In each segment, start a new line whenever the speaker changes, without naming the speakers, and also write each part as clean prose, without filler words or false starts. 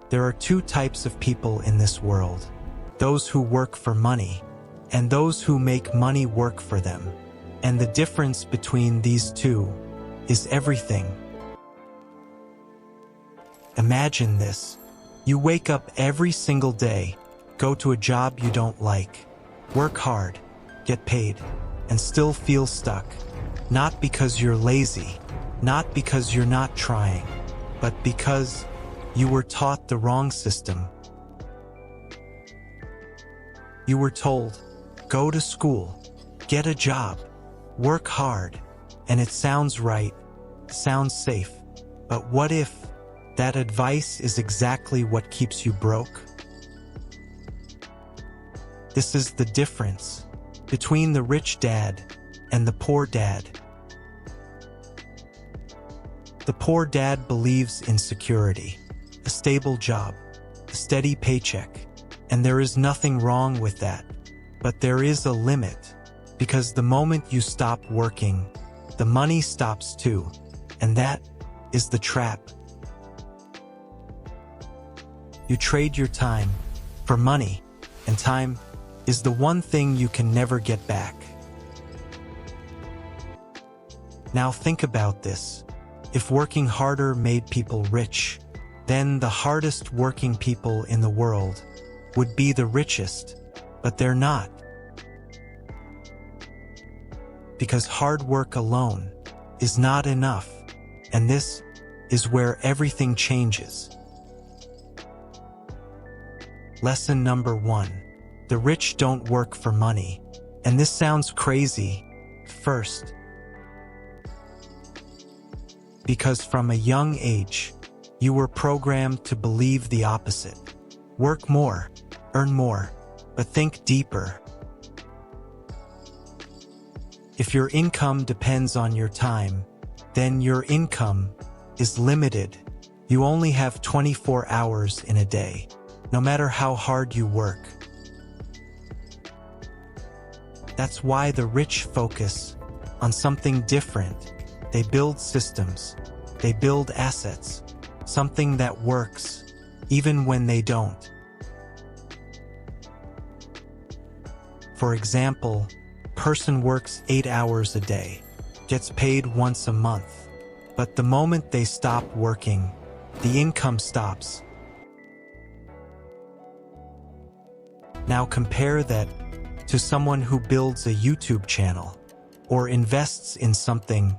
There are two types of people in this world: those who work for money, and those who make money work for them. And the difference between these two is everything. Imagine this. You wake up every single day, go to a job you don't like, work hard, get paid, and still feel stuck. Not because you're lazy, not because you're not trying, but because you were taught the wrong system. You were told, go to school, get a job, work hard, and it sounds right, sounds safe. But what if that advice is exactly what keeps you broke? This is the difference between the rich dad and the poor dad. The poor dad believes in security, a stable job, a steady paycheck, and there is nothing wrong with that. But there is a limit, because the moment you stop working, the money stops too, and that is the trap. You trade your time for money, and time is the one thing you can never get back. Now think about this. If working harder made people rich, then the hardest working people in the world would be the richest, but they're not. Because hard work alone is not enough, and this is where everything changes. Lesson number 1. The rich don't work for money. And this sounds crazy first, because from a young age, you were programmed to believe the opposite. Work more, earn more, but think deeper. If your income depends on your time, then your income is limited. You only have 24 hours in a day, no matter how hard you work. That's why the rich focus on something different. They build systems, they build assets, something that works, even when they don't. For example, person works 8 hours a day, gets paid once a month, but the moment they stop working, the income stops. Now compare that to someone who builds a YouTube channel or invests in something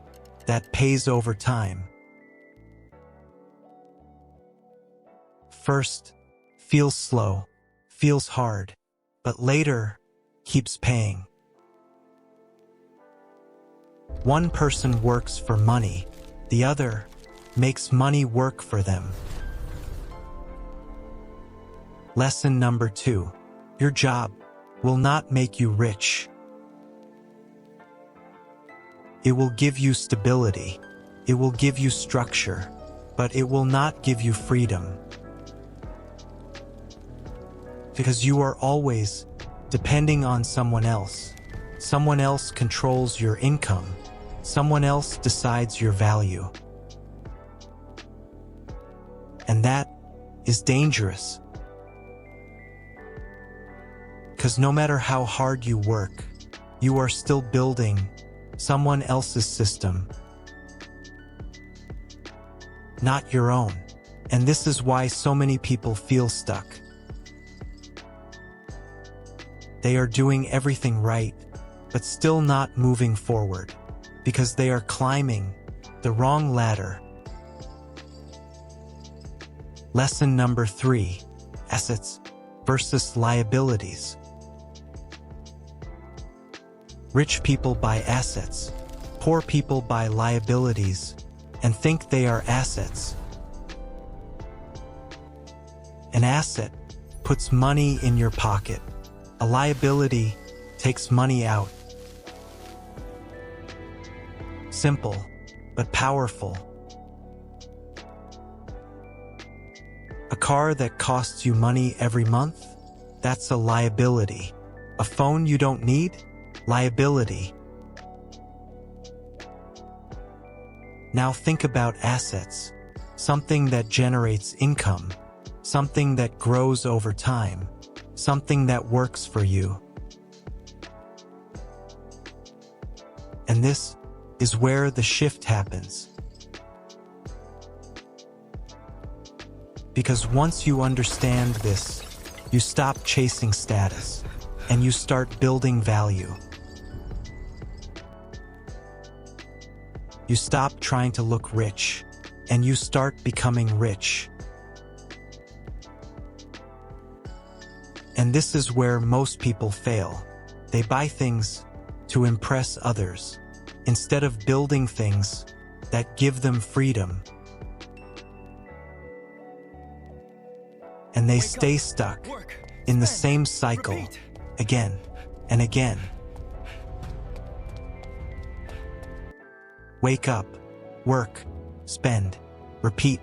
that pays over time. First, feels slow, feels hard, but later keeps paying. One person works for money, the other makes money work for them. Lesson number 2. Your job will not make you rich. It will give you stability, it will give you structure, but it will not give you freedom. Because you are always depending on someone else. Someone else controls your income. Someone else decides your value. And that is dangerous. Because no matter how hard you work, you are still building someone else's system, not your own. And this is why so many people feel stuck. They are doing everything right, but still not moving forward, because they are climbing the wrong ladder. Lesson number 3. Assets versus liabilities. Rich people buy assets, poor people buy liabilities, and think they are assets. An asset puts money in your pocket. A liability takes money out. Simple, but powerful. A car that costs you money every month? That's a liability. A phone you don't need? Liability. Now think about assets, something that generates income, something that grows over time, something that works for you. And this is where the shift happens. Because once you understand this, you stop chasing status and you start building value. You stop trying to look rich and you start becoming rich. And this is where most people fail. They buy things to impress others instead of building things that give them freedom. And they stay stuck in the same cycle again and again. Wake up, work, spend, repeat.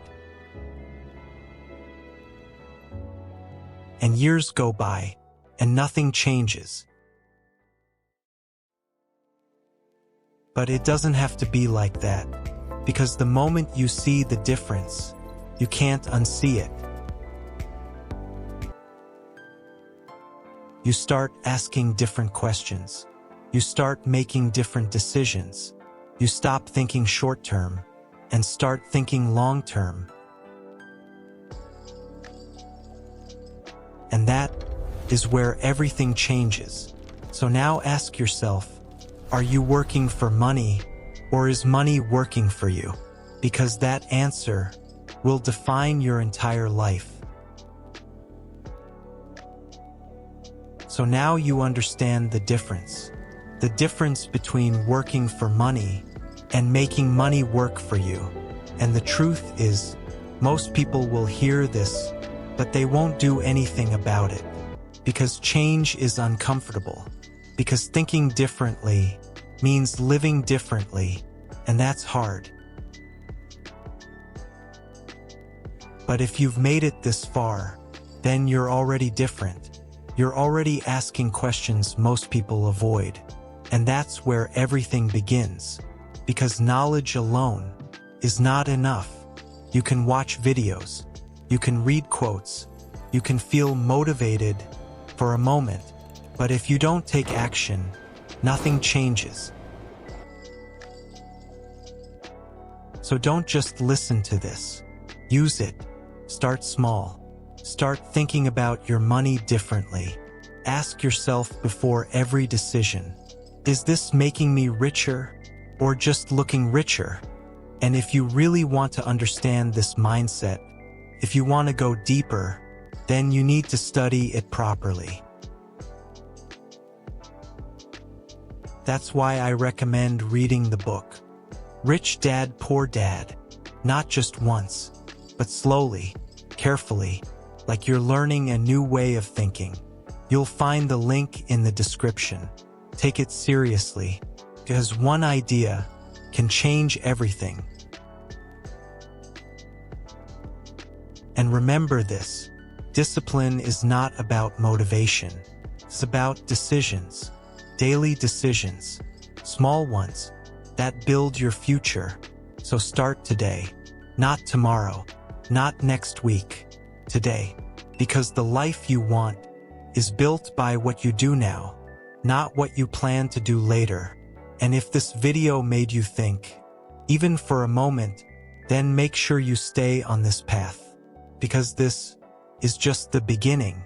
And years go by, and nothing changes. But it doesn't have to be like that, because the moment you see the difference, you can't unsee it. You start asking different questions. You start making different decisions. You stop thinking short-term and start thinking long-term. And that is where everything changes. So now ask yourself, are you working for money or is money working for you? Because that answer will define your entire life. So now you understand the difference between working for money and making money work for you. And the truth is, most people will hear this, but they won't do anything about it. Because change is uncomfortable. Because thinking differently means living differently, and that's hard. But if you've made it this far, then you're already different. You're already asking questions most people avoid. And that's where everything begins. Because knowledge alone is not enough. You can watch videos, you can read quotes, you can feel motivated for a moment, but if you don't take action, nothing changes. So don't just listen to this. Use it. Start small. Start thinking about your money differently. Ask yourself before every decision, is this making me richer or just looking richer? And if you really want to understand this mindset, if you want to go deeper, then you need to study it properly. That's why I recommend reading the book, Rich Dad, Poor Dad, not just once, but slowly, carefully, like you're learning a new way of thinking. You'll find the link in the description. Take it seriously, because one idea can change everything. And remember this, discipline is not about motivation. It's about decisions, daily decisions, small ones, that build your future. So start today, not tomorrow, not next week, today. Because the life you want is built by what you do now, not what you plan to do later. And if this video made you think, even for a moment, then make sure you stay on this path. Because this is just the beginning.